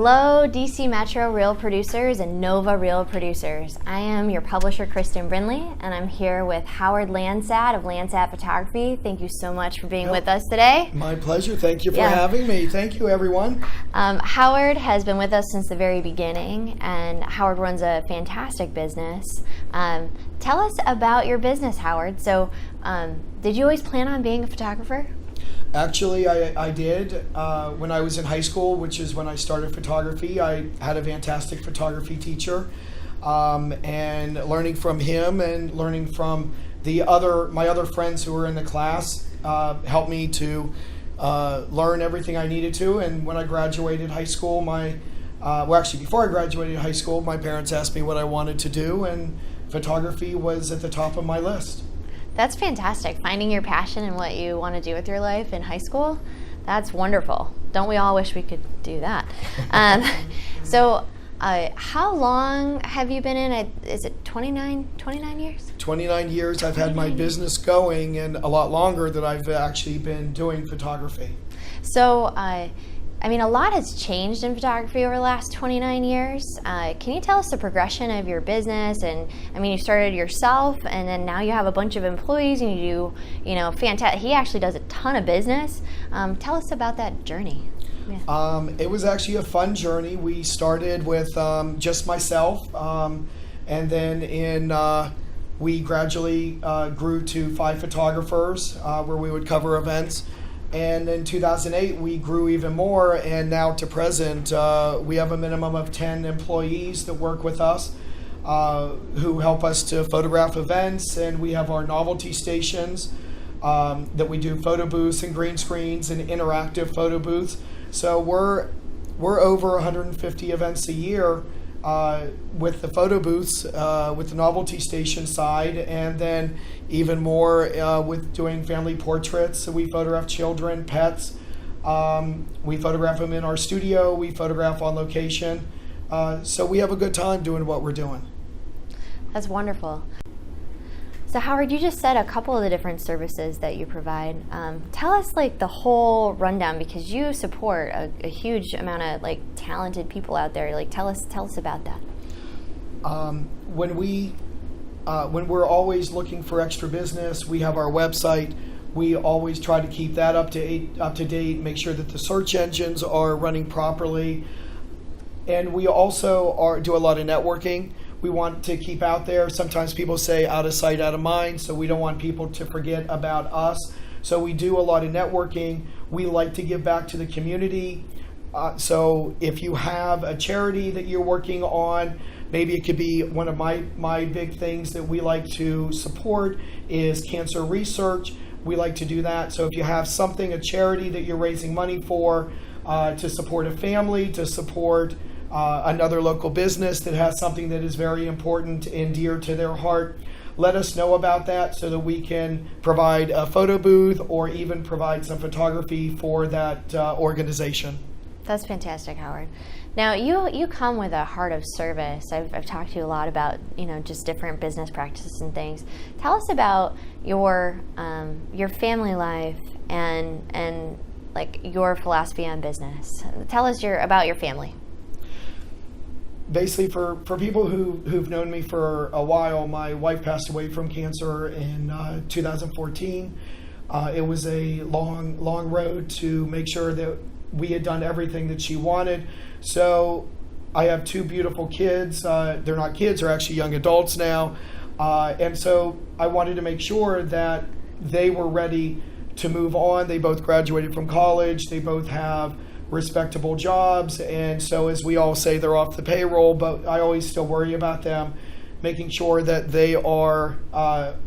Hello, DC Metro Reel producers and Nova Reel producers. I am your publisher, Kristen Brindley, and I'm here with Howard Lansat of Lansat Photography. Thank you so much for being with us today. My pleasure. Thank you for having me. Thank you, everyone. Howard has been with us since the very beginning, and Howard runs a fantastic business. Tell us about your business, Howard. So, did you always plan on being a photographer? Actually, I did. When I was in high school, which is when I started photography, I had a fantastic photography teacher. And learning from him and learning from my other friends who were in the class helped me to learn everything I needed to. And when I graduated high school, before I graduated high school, my parents asked me what I wanted to do, and photography was at the top of my list. That's fantastic. Finding your passion and what you want to do with your life in high school, that's wonderful. Don't we all wish we could do that? So how long have you been in it? Is it 29 years? 29 years. I've had my business going, and a lot longer that I've actually been doing photography. So, a lot has changed in photography over the last 29 years. Can you tell us the progression of your business? And you started yourself, and then now you have a bunch of employees, and you do, fantastic. He actually does a ton of business. Tell us about that journey. Yeah. It was actually a fun journey. We started with just myself, and then we gradually grew to 5 photographers where we would cover events. And in 2008, we grew even more, and now to present, we have a minimum of 10 employees that work with us who help us to photograph events, and we have our novelty stations that we do photo booths and green screens and interactive photo booths. So we're over 150 events a year with the photo booths, with the novelty station side, and then even more with doing family portraits. So we photograph children, pets. We photograph them in our studio. We photograph on location. So we have a good time doing what we're doing. That's wonderful. So Howard, you just said a couple of the different services that you provide. Tell us the whole rundown, because you support a huge amount of talented people out there. Tell us about that. When we're always looking for extra business, we have our website. We always try to keep that up to date, make sure that the search engines are running properly. And we also do a lot of networking. We want to keep out there. Sometimes people say out of sight, out of mind, so we don't want people to forget about us. So we do a lot of networking. We like to give back to the community. So if you have a charity that you're working on, maybe it could be one of my big things that we like to support is cancer research. We like to do that. So if you have a charity that you're raising money for, to support a family, to support another local business that has something that is very important and dear to their heart, let us know about that so that we can provide a photo booth or even provide some photography for that organization. That's fantastic, Howard. Now, you come with a heart of service. I've talked to you a lot about just different business practices and things. Tell us about your family life and your philosophy on business. Tell us about your family. Basically, for people who've known me for a while, my wife passed away from cancer in 2014. It was a long road to make sure that we had done everything that she wanted. So I have 2 beautiful kids. They're not kids, they're actually young adults now. And so I wanted to make sure that they were ready to move on. They both graduated from college. They both have respectable jobs, and so as we all say, they're off the payroll, but I always still worry about them, making sure that they are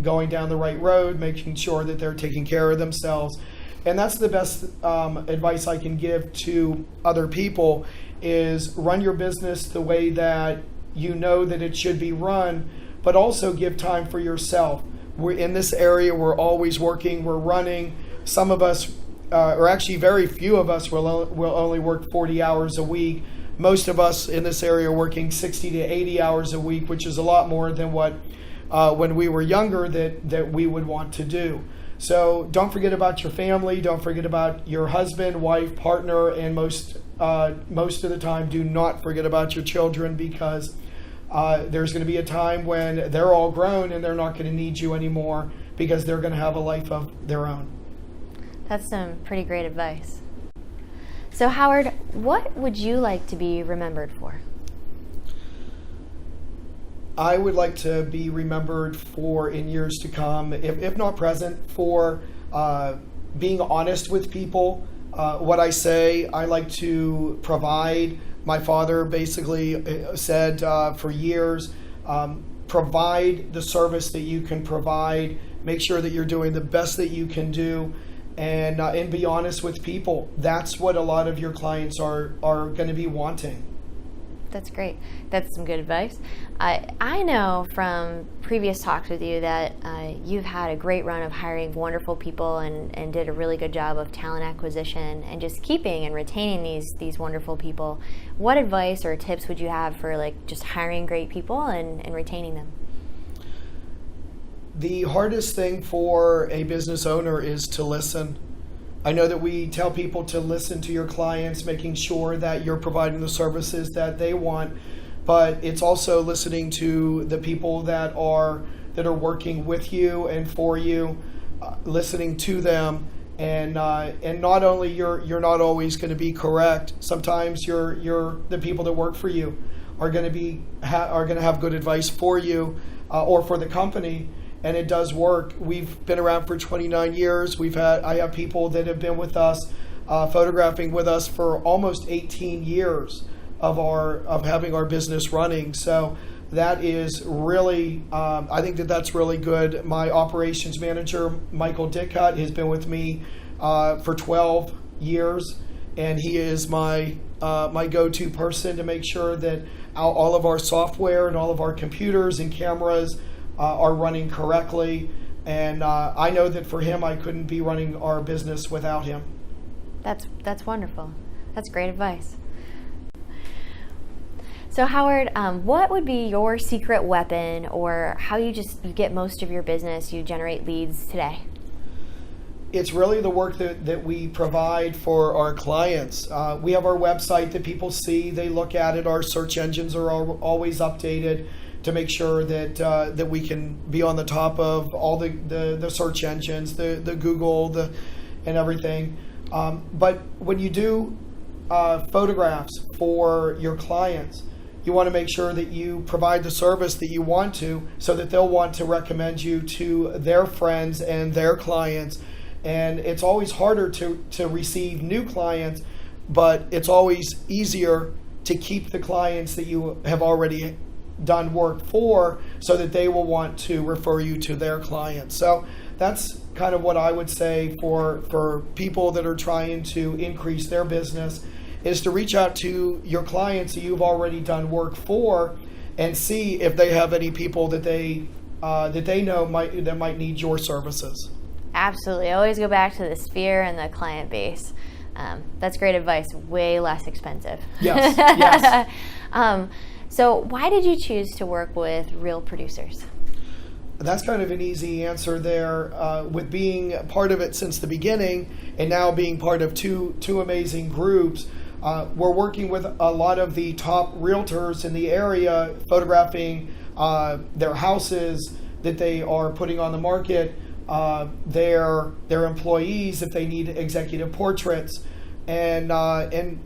going down the right road, making sure that they're taking care of themselves. And that's the best advice I can give to other people is run your business the way that you know that it should be run, but also give time for yourself. We're in this area, we're always working, we're running. Some of us or actually very few of us will only work 40 hours a week. Most of us in this area are working 60 to 80 hours a week, which is a lot more than what when we were younger that we would want to do. So don't forget about your family. Don't forget about your husband, wife, partner, and most most of the time, do not forget about your children, because there's going to be a time when they're all grown and they're not going to need you anymore, because they're going to have a life of their own. That's some pretty great advice. So Howard, what would you like to be remembered for? I would like to be remembered for, in years to come, if not present, for being honest with people. What I say, I like to provide. My father basically said for years, provide the service that you can provide, make sure that you're doing the best that you can do, and be honest with people. That's what a lot of your clients are going to be wanting. That's great. That's some good advice. I know from previous talks with you that you've had a great run of hiring wonderful people and did a really good job of talent acquisition and just keeping and retaining these wonderful people. What advice or tips would you have for like just hiring great people and retaining them? The hardest thing for a business owner is to listen. I know that we tell people to listen to your clients, making sure that you're providing the services that they want, but it's also listening to the people that are working with you and for you, listening to them, and not only you're not always going to be correct. Sometimes the people that work for you are going to have good advice for you or for the company. And it does work. We've been around for 29 years. I have people that have been with us, photographing with us for almost 18 years of having our business running. So that is really, I think that's really good. My operations manager, Michael Dickhutt, has been with me for 12 years, and he is my go-to person to make sure that all of our software and all of our computers and cameras are running correctly, and I know that for him, I couldn't be running our business without him. That's wonderful. That's great advice. So Howard, what would be your secret weapon, or how you get most of your business, you generate leads today? It's really the work that we provide for our clients. We have our website that people see, they look at it. Our search engines are always updated to make sure that we can be on the top of all the search engines, the Google, and everything. But when you do photographs for your clients, you want to make sure that you provide the service that you want to, so that they'll want to recommend you to their friends and their clients. And it's always harder to receive new clients, but it's always easier to keep the clients that you have already done work for, so that they will want to refer you to their clients. So that's kind of what I would say for people that are trying to increase their business, is to reach out to your clients that you've already done work for and see if they have any people that they know that might need your services. Absolutely. I always go back to the sphere and the client base. That's great advice. Way less expensive. Yes. Yes. So why did you choose to work with real producers? That's kind of an easy answer there. With being part of it since the beginning, and now being part of two amazing groups, we're working with a lot of the top realtors in the area, photographing their houses that they are putting on the market, their employees if they need executive portraits, and I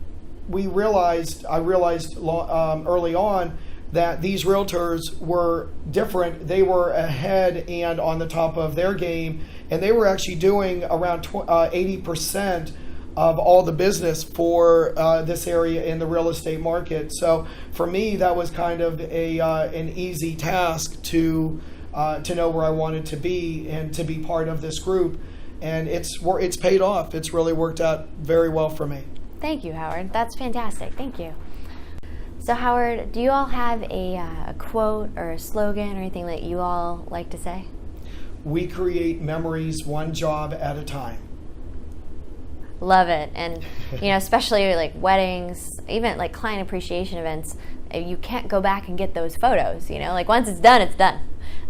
realized early on that these realtors were different. They were ahead and on the top of their game, and they were actually doing around 80% of all the business for this area in the real estate market. So for me, that was kind of an easy task to know where I wanted to be and to be part of this group, and it's paid off. It's really worked out very well for me. Thank you, Howard. That's fantastic. Thank you. So Howard, do you all have a quote or a slogan or anything that you all like to say? We create memories one job at a time. Love it. And especially like weddings, even like client appreciation events, you can't go back and get those photos. Like once it's done, it's done.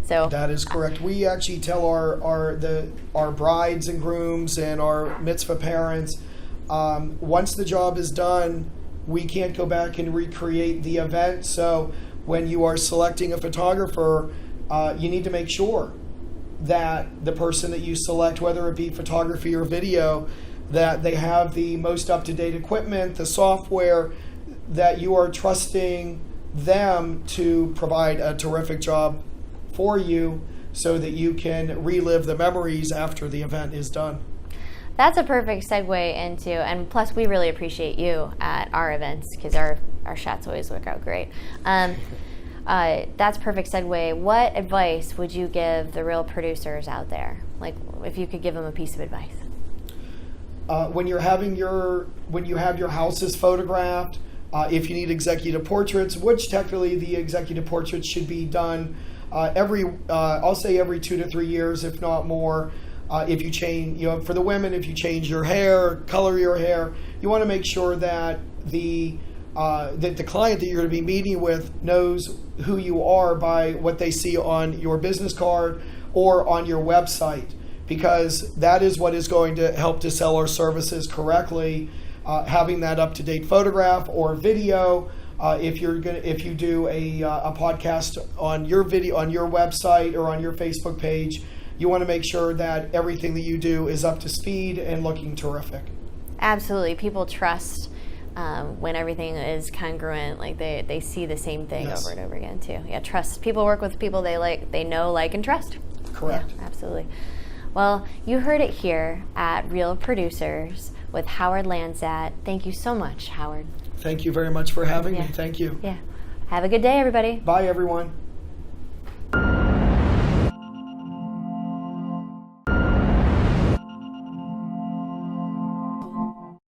So that is correct. We actually tell our brides and grooms and our mitzvah parents Once the job is done, we can't go back and recreate the event. So when you are selecting a photographer, you need to make sure that the person that you select, whether it be photography or video, that they have the most up-to-date equipment, the software, that you are trusting them to provide a terrific job for you so that you can relive the memories after the event is done. That's a perfect segue into, and plus we really appreciate you at our events because our shots always work out great. That's a perfect segue. What advice would you give the real producers out there? Like, if you could give them a piece of advice. When you have your houses photographed, if you need executive portraits, which technically the executive portraits should be done I'll say every 2 to 3 years, if not more. If you change, for the women, if you change your hair, color your hair, you want to make sure that the client that you're going to be meeting with knows who you are by what they see on your business card or on your website, because that is what is going to help to sell our services correctly. Having that up-to-date photograph or video. If you do a podcast on your video on your website or on your Facebook page, you want to make sure that everything that you do is up to speed and looking terrific. Absolutely. People trust when everything is congruent, like they see the same thing Yes. over and over again too. Yeah, trust. People work with people they know, like, and trust. Correct. Yeah, absolutely. Well, you heard it here at Real Producers with Howard Lansat. Thank you so much, Howard. Thank you very much for having me. Thank you. Yeah. Have a good day, everybody. Bye, everyone.